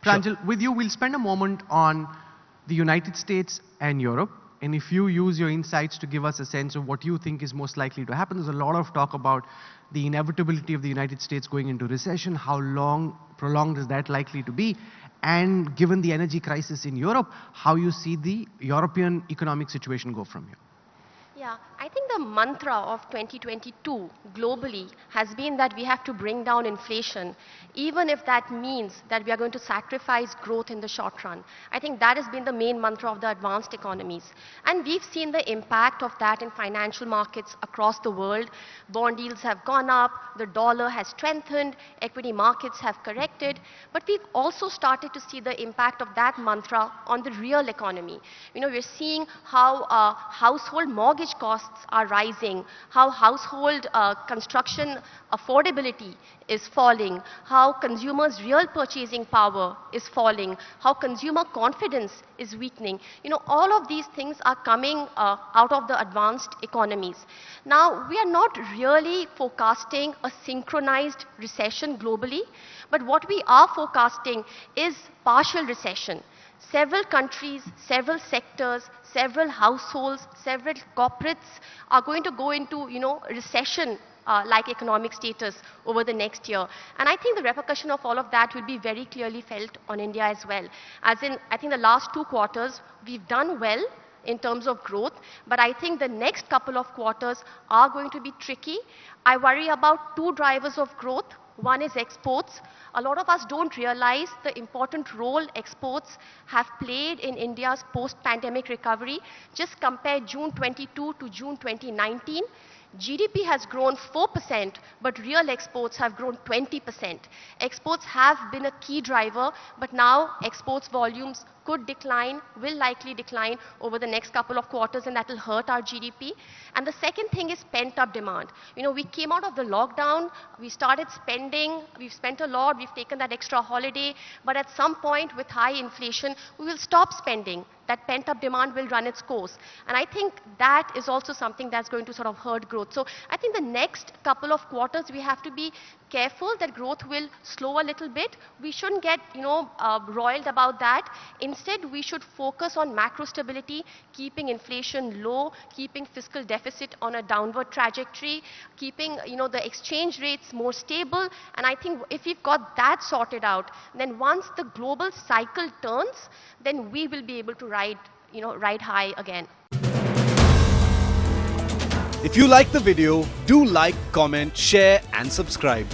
Pranjul, with you, we'll spend a moment on the United States and Europe. And if you use your insights to give us a sense of what you think is most likely to happen, there's a lot of talk about the inevitability of the United States going into recession. How long, prolonged is that likely to be? And given the energy crisis in Europe, how you see the European economic situation go from here? Yeah, I think the mantra of 2022 globally has been that we have to bring down inflation, even if that means that we are going to sacrifice growth in the short run. I think that has been the main mantra of the advanced economies. And we've seen the impact of that in financial markets across the world. Bond yields have gone up, the dollar has strengthened, equity markets have corrected, but we've also started to see the impact of that mantra on the real economy. You know, we're seeing how household mortgage costs are rising, how household construction affordability is falling, how consumers' real purchasing power is falling, how consumer confidence is weakening. You know, all of these things are coming out of the advanced economies. Now, we are not really forecasting a synchronized recession globally, but what we are forecasting is partial recession. Several countries, several sectors, several households, several corporates are going to go into, recession like economic status over the next year. And I think the repercussion of all of that will be very clearly felt on India as well. As in, I think the last 2 quarters, we've done well in terms of growth, but I think the next couple of quarters are going to be tricky. I worry about 2 drivers of growth. One is exports. A lot of us don't realize the important role exports have played in India's post-pandemic recovery. Just compare June 22 to June 2019. GDP has grown 4%, but real exports have grown 20%. Exports have been a key driver, but now exports volumes could decline, will likely decline over the next couple of quarters, and that will hurt our GDP. And the second thing is pent-up demand. You know, we came out of the lockdown, we started spending, we've spent a lot, we've taken that extra holiday, but at some point with high inflation, we will stop spending. That pent-up demand will run its course. And I think that is also something that's going to sort of hurt growth. So I think the next couple of quarters, we have to be careful that growth will slow a little bit. We shouldn't get, roiled about that. Instead, we should focus on macro stability, keeping inflation low, keeping fiscal deficit on a downward trajectory, keeping, the exchange rates more stable. And I think if we've got that sorted out, then once the global cycle turns, then we will be able to ride high again. If you like the video, do like, comment, share and subscribe.